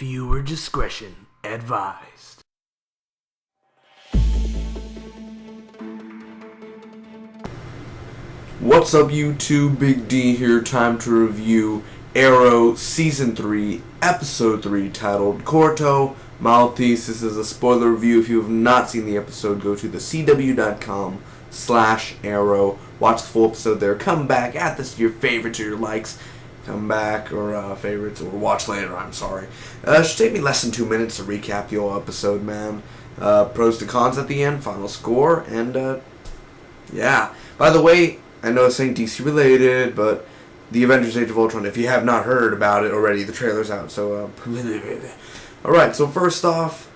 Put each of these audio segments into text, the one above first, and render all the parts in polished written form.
Viewer discretion advised. What's up YouTube, Big D here, time to review Arrow Season 3, Episode 3, titled Corto Maltese. This is a spoiler review. If you have not seen the episode, go to thecw.com/Arrow, watch the full episode there, come back, add this to your favorites or your likes, come back, or favorites, or watch later, I'm sorry. It should take me less than 2 minutes to recap the whole episode, man. Pros to cons at the end, final score, and yeah. By the way, I know it's ain't DC related, but the Avengers Age of Ultron, if you have not heard about it already, the trailer's out, so alright, so first off,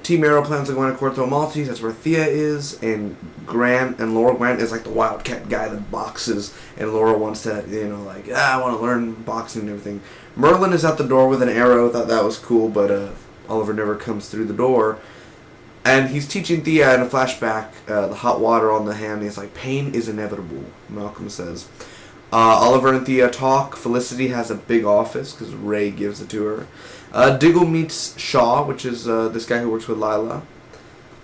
Team Arrow plans on going to Corto Maltese. That's where Thea is, and Grant and Laura. Grant is like the wildcat guy that boxes, and Laura wants to, I want to learn boxing and everything. Merlin is at the door with an arrow. Thought that was cool, but Oliver never comes through the door. And he's teaching Thea in a flashback the hot water on the hand. He's like, pain is inevitable, Malcolm says. Oliver and Thea talk. Felicity has a big office because Ray gives it to her. Diggle meets Shaw, which is this guy who works with Lila,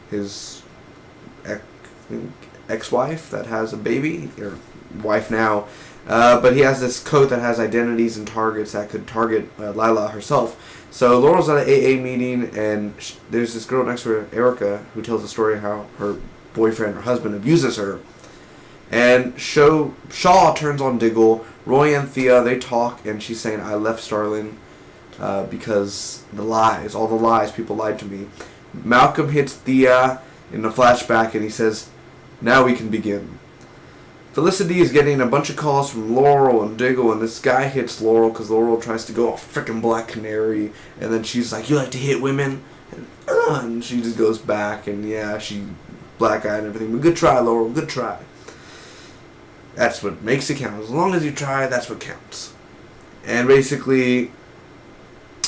his ex-wife that has a baby, or wife now. But he has this coat that has identities and targets that could target Lila herself. So Laurel's at an AA meeting, and there's this girl next to her, Erica, who tells the story of how her boyfriend or husband abuses her. And Shaw turns on Diggle. Roy and Thea, they talk, and she's saying, I left Starling because all the lies, people lied to me. Malcolm hits Thea in a flashback, and he says, now we can begin. Felicity is getting a bunch of calls from Laurel and Diggle, and this guy hits Laurel because Laurel tries to go all frickin' Black Canary, and then she's like, you like to hit women? And she just goes back, and yeah, she black-eyed and everything. But good try, Laurel, good try. That's what makes it count. As long as you try, that's what counts. And basically,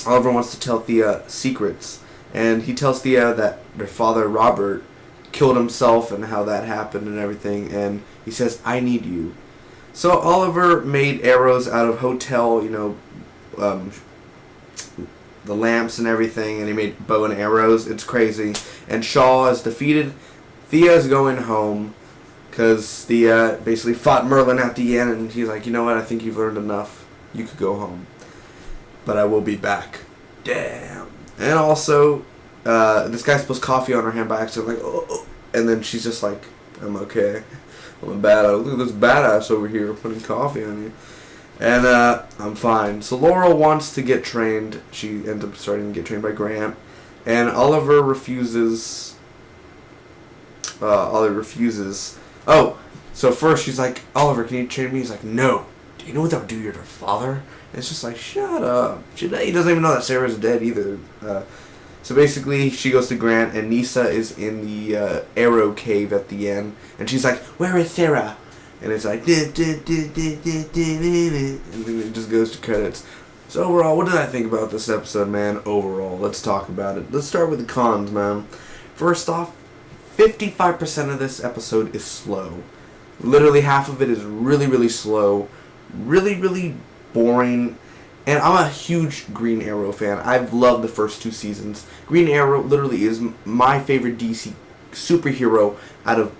Oliver wants to tell Thea secrets, and he tells Thea that their father, Robert, killed himself and how that happened and everything, and he says, I need you. So Oliver made arrows out of hotel, the lamps and everything, and he made bow and arrows. It's crazy. And Shaw is defeated. Thea's going home because Thea basically fought Merlin at the end, and he's like, you know what, I think you've learned enough. You could go home. But I will be back. Damn. And also, this guy spills coffee on her hand by accident, like, oh, and then she's just like, I'm okay. I'm a badass. Look at this badass over here putting coffee on you. And I'm fine. So Laurel wants to get trained. She ends up starting to get trained by Grant. And Oliver refuses. Oh, so first she's like, Oliver, can you train me? He's like, no. Do you know what that would do to your father? And it's just like, shut up. He doesn't even know that Sarah's dead either. So basically, she goes to Grant, and Nisa is in the Arrow Cave at the end, and she's like, where is Sarah? And it's like, and then it just goes to credits. So overall, what did I think about this episode, man? Overall, let's talk about it. Let's start with the cons, man. First off, 55% of this episode is slow. Literally half of it is really, really slow. Really, really boring. And I'm a huge Green Arrow fan. I've loved the first 2 seasons. Green Arrow literally is my favorite DC superhero out of...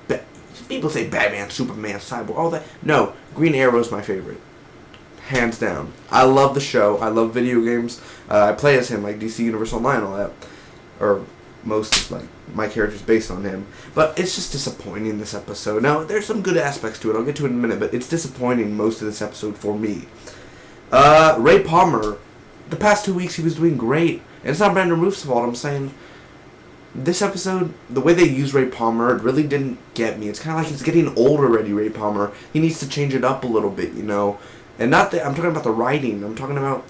people say Batman, Superman, Cyborg, all that. No, Green Arrow is my favorite. Hands down. I love the show. I love video games. I play as him, like DC Universe Online, all that. Or most, my character's based on him. But it's just disappointing, this episode. Now, there's some good aspects to it. I'll get to it in a minute, but it's disappointing most of this episode for me. Ray Palmer, the past 2 weeks he was doing great. And it's not Brandon Roof's fault. I'm saying this episode, the way they use Ray Palmer, it really didn't get me. It's kind of like he's getting old already, Ray Palmer. He needs to change it up a little bit, And not that I'm talking about the writing. I'm talking about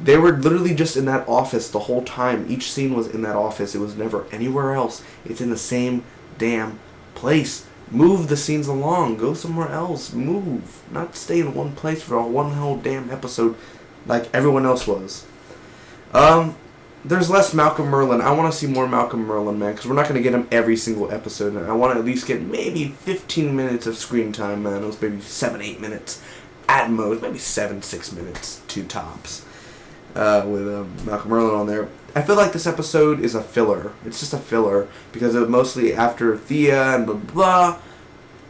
they were literally just in that office the whole time. Each scene was in that office. It was never anywhere else. It's in the same damn place. Move the scenes along. Go somewhere else. Move. Not stay in one place for one whole damn episode like everyone else was. There's less Malcolm Merlin. I want to see more Malcolm Merlin, man, because we're not going to get him every single episode. And I want to at least get maybe 15 minutes of screen time, man. It was maybe 7-8 minutes at most. Maybe 7-6 minutes, 2 tops. with Malcolm Merlin on there. I feel like this episode is a filler. It's just a filler because it mostly after Thea and blah blah blah.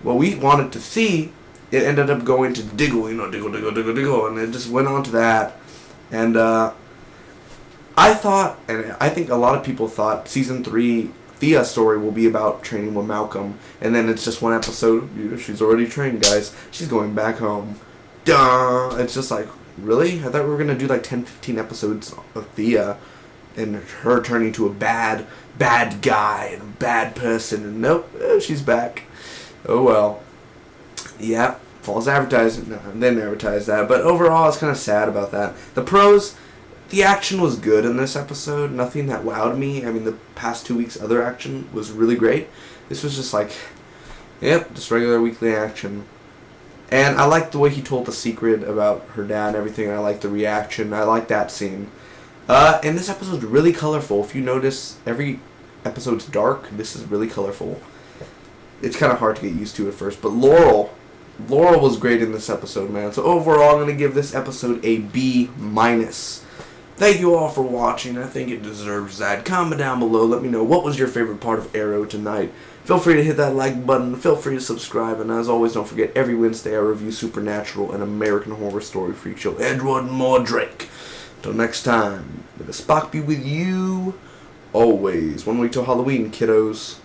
What we wanted to see, it ended up going to Diggle, Diggle, and it just went on to that. And I thought, and I think a lot of people thought, season 3 Thea's story will be about training with Malcolm, and then it's just one episode. She's already trained, guys. She's going back home. Duh! It's just like, really? I thought we were gonna do like 10-15 episodes of Thea and her turning to a bad guy and a bad person, and nope, she's back. Oh well. Yeah, false advertising. No, they didn't advertise that, but overall, I was kind of sad about that. The pros, the action was good in this episode. Nothing that wowed me. I mean, the past 2 weeks, other action was really great. This was just like, yep, just regular weekly action. And I liked the way he told the secret about her dad and everything. I liked the reaction. I liked that scene. And this episode's really colorful. If you notice, every episode's dark. This is really colorful. It's kind of hard to get used to at first. But Laurel was great in this episode, man. So overall, I'm going to give this episode a B-. Thank you all for watching. I think it deserves that. Comment down below. Let me know what was your favorite part of Arrow tonight. Feel free to hit that like button. Feel free to subscribe. And as always, don't forget, every Wednesday I review Supernatural and American Horror Story Freak Show. Edward Mordrake. Until next time, may the Spock be with you always. 1 week till Halloween, kiddos.